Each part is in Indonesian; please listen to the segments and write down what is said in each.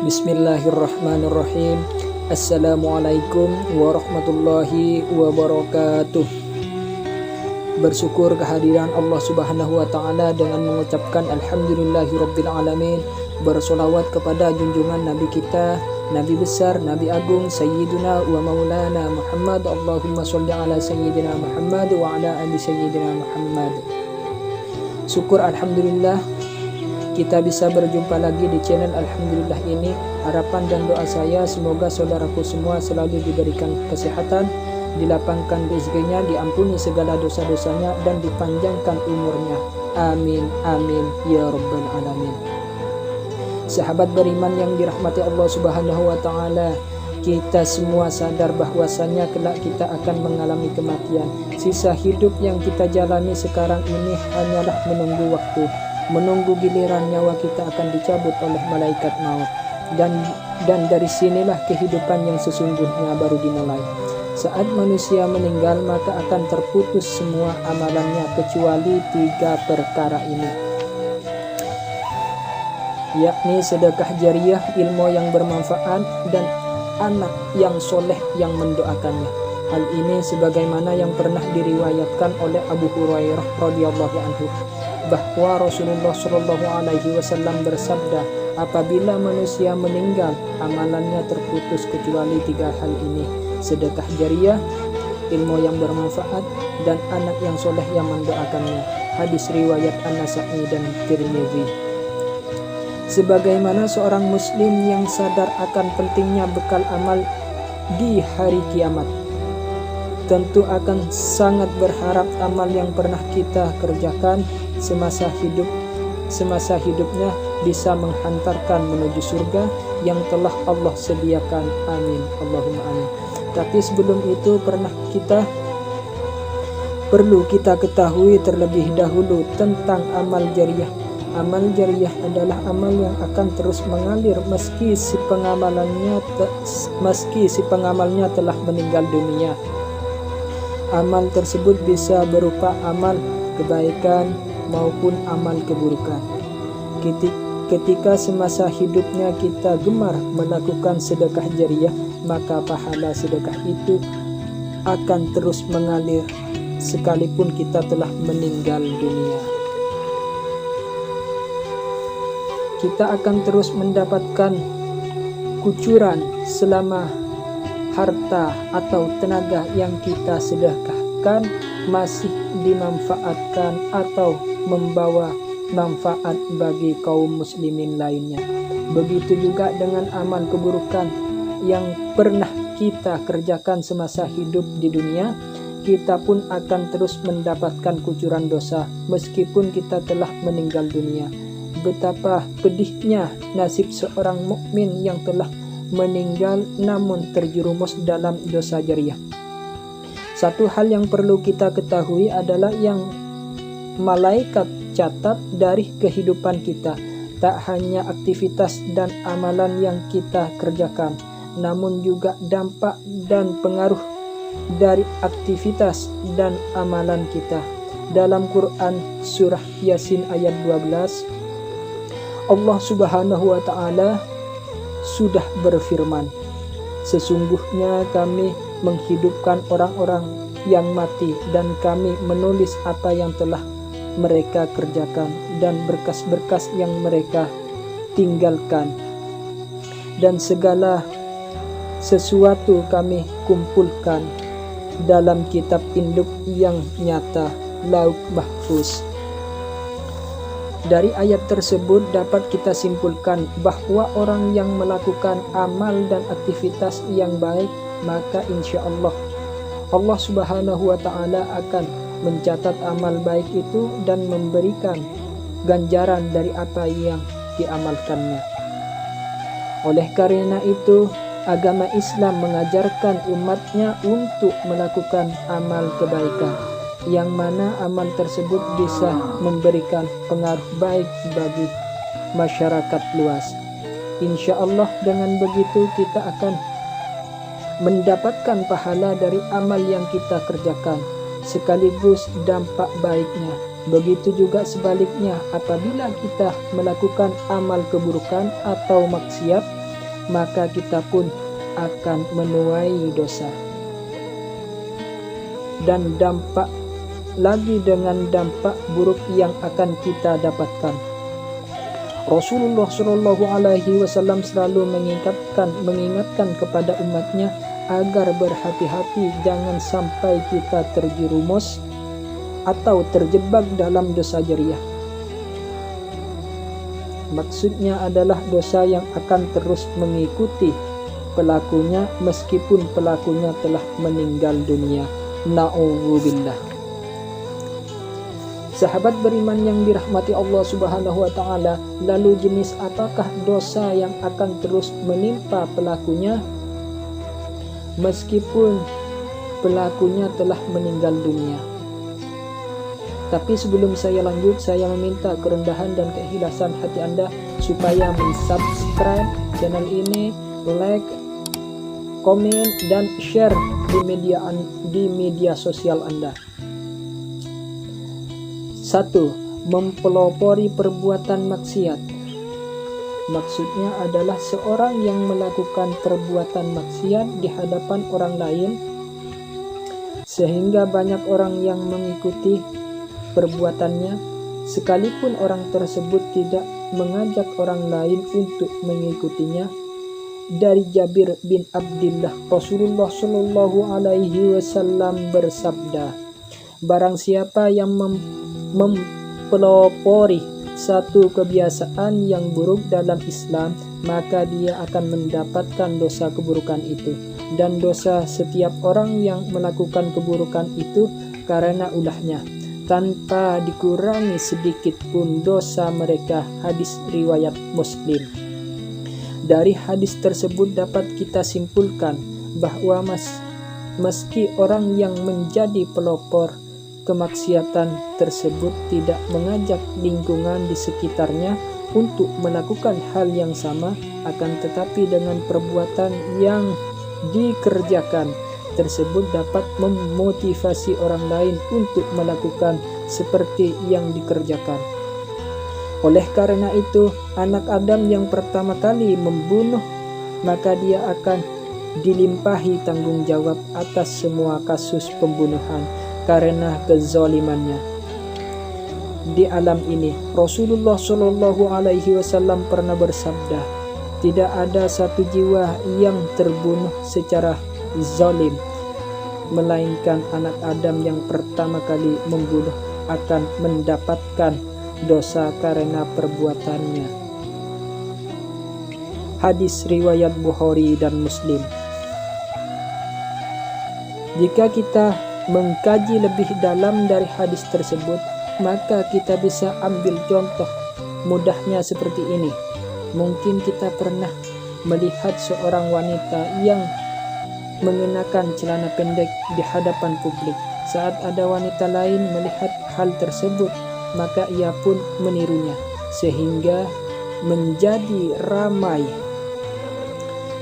Bismillahirrahmanirrahim. Assalamualaikum warahmatullahi wabarakatuh. Bersyukur kehadiran Allah Subhanahu wa taala dengan mengucapkan alhamdulillahirabbil alamin. Bersolawat kepada junjungan Nabi kita, Nabi besar, Nabi agung, Sayyiduna wa Maulana Muhammad. Allahumma sholli ala Sayyidina Muhammad wa ala ali Sayyidina Muhammad. Syukur alhamdulillah kita bisa berjumpa lagi di channel Alhamdulillah ini. Harapan dan doa saya semoga saudaraku semua selalu diberikan kesehatan, dilapangkan rezekinya, diampuni segala dosa-dosanya, dan dipanjangkan umurnya. Amin, amin, ya rabbal alamin. Sahabat beriman yang dirahmati Allah Subhanahu wa taala, kita semua sadar bahwasanya kelak kita akan mengalami kematian. Sisa hidup yang kita jalani sekarang ini hanyalah menunggu waktu, menunggu giliran nyawa kita akan dicabut oleh malaikat maut. Dan dari sinilah kehidupan yang sesungguhnya baru dimulai. Saat manusia meninggal maka akan terputus semua amalannya kecuali 3 perkara ini, yakni sedekah jariyah, ilmu yang bermanfaat, dan anak yang soleh yang mendoakannya. Hal ini sebagaimana yang pernah diriwayatkan oleh Abu Hurairah radhiyallahu anhu, bahwa Rasulullah Shallallahu alaihi wasallam bersabda, apabila manusia meninggal amalannya terputus kecuali 3 hal ini: sedekah jariyah, ilmu yang bermanfaat, dan anak yang soleh yang mendoakannya. Hadis riwayat An-Nasa'i dan Tirmidzi. Sebagaimana seorang muslim yang sadar akan pentingnya bekal amal di hari kiamat, tentu akan sangat berharap amal yang pernah kita kerjakan semasa hidupnya bisa menghantarkan menuju surga yang telah Allah sediakan. Amin, Allahumma amin. Tapi sebelum itu perlu kita ketahui terlebih dahulu tentang amal jariyah. Amal jariyah adalah amal yang akan terus mengalir meski si pengamalnya telah meninggal dunia. Amal tersebut bisa berupa amal kebaikan maupun amal keburukan. Ketika semasa hidupnya kita gemar melakukan sedekah jariyah, maka pahala sedekah itu akan terus mengalir sekalipun kita telah meninggal dunia. Kita akan terus mendapatkan kucuran selama harta atau tenaga yang kita sedekahkan masih dimanfaatkan atau membawa manfaat bagi kaum muslimin lainnya. Begitu juga dengan amal keburukan yang pernah kita kerjakan semasa hidup di dunia, kita pun akan terus mendapatkan kucuran dosa meskipun kita telah meninggal dunia. Betapa pedihnya nasib seorang mukmin yang telah meninggal namun terjerumus dalam dosa jariyah. Satu hal yang perlu kita ketahui adalah yang malaikat catat dari kehidupan kita tak hanya aktivitas dan amalan yang kita kerjakan, namun juga dampak dan pengaruh dari aktivitas dan amalan kita. Dalam Quran surah Yasin ayat 12, Allah Subhanahu wa taala sudah berfirman, sesungguhnya kami menghidupkan orang-orang yang mati dan kami menulis apa yang telah mereka kerjakan dan berkas-berkas yang mereka tinggalkan, dan segala sesuatu kami kumpulkan dalam kitab induk yang nyata, Lauh Mahfuz. Dari ayat tersebut dapat kita simpulkan bahwa orang yang melakukan amal dan aktivitas yang baik, maka insya Allah Allah Subhanahu wa ta'ala akan mencatat amal baik itu dan memberikan ganjaran dari apa yang diamalkannya. Oleh karena itu, agama Islam mengajarkan umatnya untuk melakukan amal kebaikan, yang mana amal tersebut bisa memberikan pengaruh baik bagi masyarakat luas. Insya Allah dengan begitu kita akan mendapatkan pahala dari amal yang kita kerjakan, sekaligus dampak baiknya. Begitu juga sebaliknya, apabila kita melakukan amal keburukan atau maksiat, maka kita pun akan menuai dosa. Dan dampak lagi dengan dampak buruk yang akan kita dapatkan. Rasulullah Shallallahu Alaihi Wasallam selalu mengingatkan kepada umatnya agar berhati-hati jangan sampai kita terjerumus atau terjebak dalam dosa jariah. Maksudnya adalah dosa yang akan terus mengikuti pelakunya meskipun pelakunya telah meninggal dunia. Na'udzubillah. Sahabat beriman yang dirahmati Allah Subhanahu wa taala, lalu jenis apakah dosa yang akan terus menimpa pelakunya meskipun pelakunya telah meninggal dunia? Tapi sebelum saya lanjut, saya meminta kerendahan dan keikhlasan hati Anda supaya mensubscribe channel ini, like, komen, dan share di media sosial Anda. 1. Mempelopori perbuatan maksiat. Maksudnya adalah seorang yang melakukan perbuatan maksiat di hadapan orang lain sehingga banyak orang yang mengikuti perbuatannya, sekalipun orang tersebut tidak mengajak orang lain untuk mengikutinya. Dari Jabir bin Abdullah, Rasulullah Shallallahu Alaihi Wasallam bersabda, barang siapa yang mempelopori satu kebiasaan yang buruk dalam Islam, maka dia akan mendapatkan dosa keburukan itu, dan dosa setiap orang yang melakukan keburukan itu karena ulahnya, tanpa dikurangi sedikit pun dosa mereka. Hadis riwayat Muslim. Dari hadis tersebut dapat kita simpulkan bahwa meski orang yang menjadi pelopor kemaksiatan tersebut tidak mengajak lingkungan di sekitarnya untuk melakukan hal yang sama, akan tetapi dengan perbuatan yang dikerjakan tersebut dapat memotivasi orang lain untuk melakukan seperti yang dikerjakan. Oleh karena itu, anak Adam yang pertama kali membunuh, maka dia akan dilimpahi tanggung jawab atas semua kasus pembunuhan karena kezalimannya. Di alam ini, Rasulullah Shallallahu Alaihi Wasallam pernah bersabda, tidak ada satu jiwa yang terbunuh secara zalim, melainkan anak Adam yang pertama kali membunuh akan mendapatkan dosa karena perbuatannya. Hadis riwayat Bukhari dan Muslim. Jika kita mengkaji lebih dalam dari hadis tersebut, maka kita bisa ambil contoh mudahnya seperti ini. Mungkin kita pernah melihat seorang wanita yang mengenakan celana pendek di hadapan publik. Saat ada wanita lain melihat hal tersebut, maka ia pun menirunya, sehingga menjadi ramai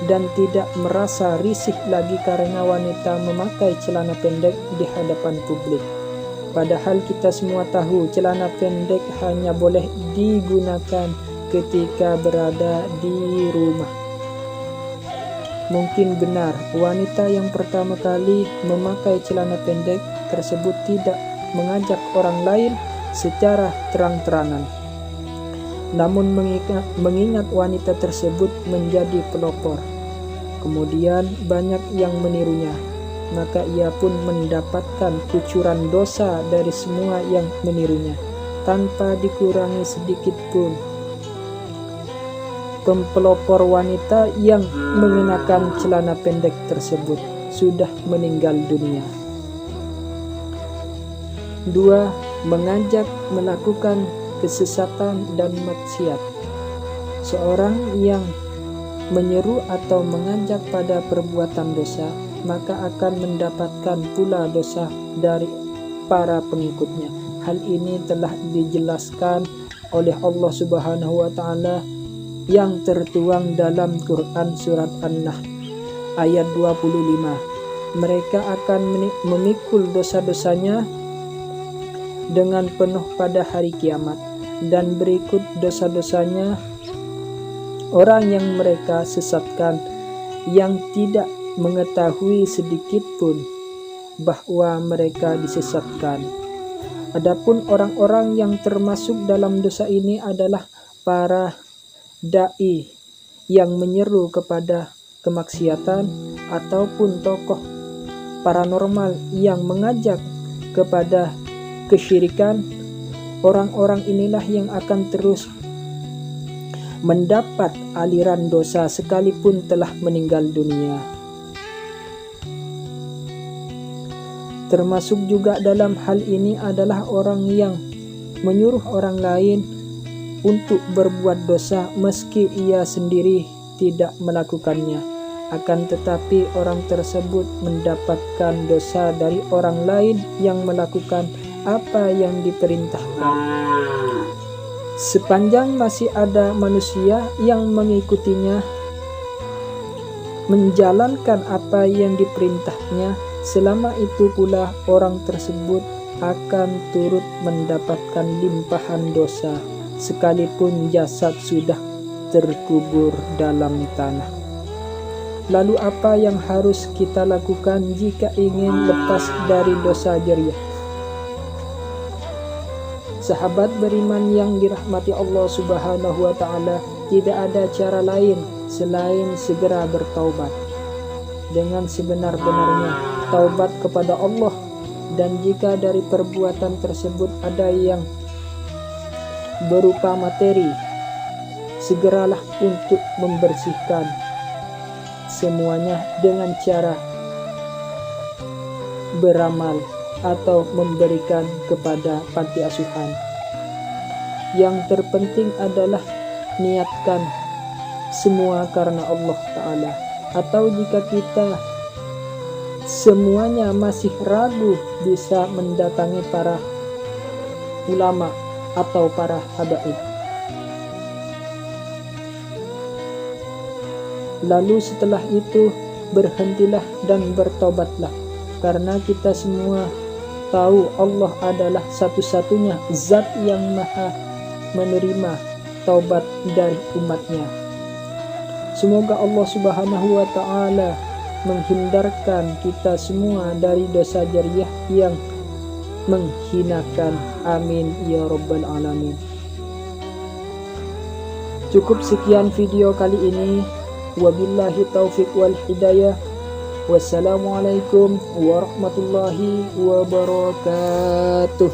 dan tidak merasa risih lagi karena wanita memakai celana pendek di hadapan publik. Padahal kita semua tahu celana pendek hanya boleh digunakan ketika berada di rumah. Mungkin benar wanita yang pertama kali memakai celana pendek tersebut tidak mengajak orang lain secara terang-terangan. Namun mengingat wanita tersebut menjadi pelopor, kemudian banyak yang menirunya, maka ia pun mendapatkan kucuran dosa dari semua yang menirunya, tanpa dikurangi sedikit pun. Pempelopor wanita yang mengenakan celana pendek tersebut sudah meninggal dunia. 2. Mengajak melakukan kesesatan dan maksiat. Seorang yang menyeru atau mengajak pada perbuatan dosa, maka akan mendapatkan pula dosa dari para pengikutnya. Hal ini telah dijelaskan oleh Allah Subhanahu wa taala yang tertuang dalam Quran surat An-Nahl ayat 25. Mereka akan memikul dosa-dosanya dengan penuh pada hari kiamat, dan berikut dosa-dosanya orang yang mereka sesatkan, yang tidak mengetahui sedikit pun bahwa mereka disesatkan. Adapun orang-orang yang termasuk dalam dosa ini adalah para dai yang menyeru kepada kemaksiatan ataupun tokoh paranormal yang mengajak kepada kesyirikan. Orang-orang inilah yang akan terus mendapat aliran dosa sekalipun telah meninggal dunia. Termasuk juga dalam hal ini adalah orang yang menyuruh orang lain untuk berbuat dosa meski ia sendiri tidak melakukannya. Akan tetapi orang tersebut mendapatkan dosa dari orang lain yang melakukan apa yang diperintahkan. Sepanjang masih ada manusia yang mengikutinya, menjalankan apa yang diperintahnya, selama itu pula orang tersebut akan turut mendapatkan limpahan dosa sekalipun jasad sudah terkubur dalam tanah. Lalu apa yang harus kita lakukan jika ingin lepas dari dosa jariah? Sahabat beriman yang dirahmati Allah Subhanahu wa Ta'ala, tidak ada cara lain selain segera bertaubat dengan sebenar-benarnya, taubat kepada Allah. Dan jika dari perbuatan tersebut ada yang berupa materi, segeralah untuk membersihkan semuanya dengan cara beramal atau memberikan kepada panti asuhan. Yang terpenting adalah niatkan semua karena Allah Ta'ala. Atau jika kita semuanya masih ragu, bisa mendatangi para ulama atau para habaib. Lalu setelah itu berhentilah dan bertobatlah, karena kita semua tahu Allah adalah satu-satunya zat yang maha menerima taubat dari umatnya. Semoga Allah Subhanahu wa Ta'ala menghindarkan kita semua dari dosa jariah yang menghinakan. Amin ya rabbal alamin. Cukup sekian video kali ini. Wabillahi taufiq wal hidayah. Wassalamualaikum warahmatullahi wabarakatuh.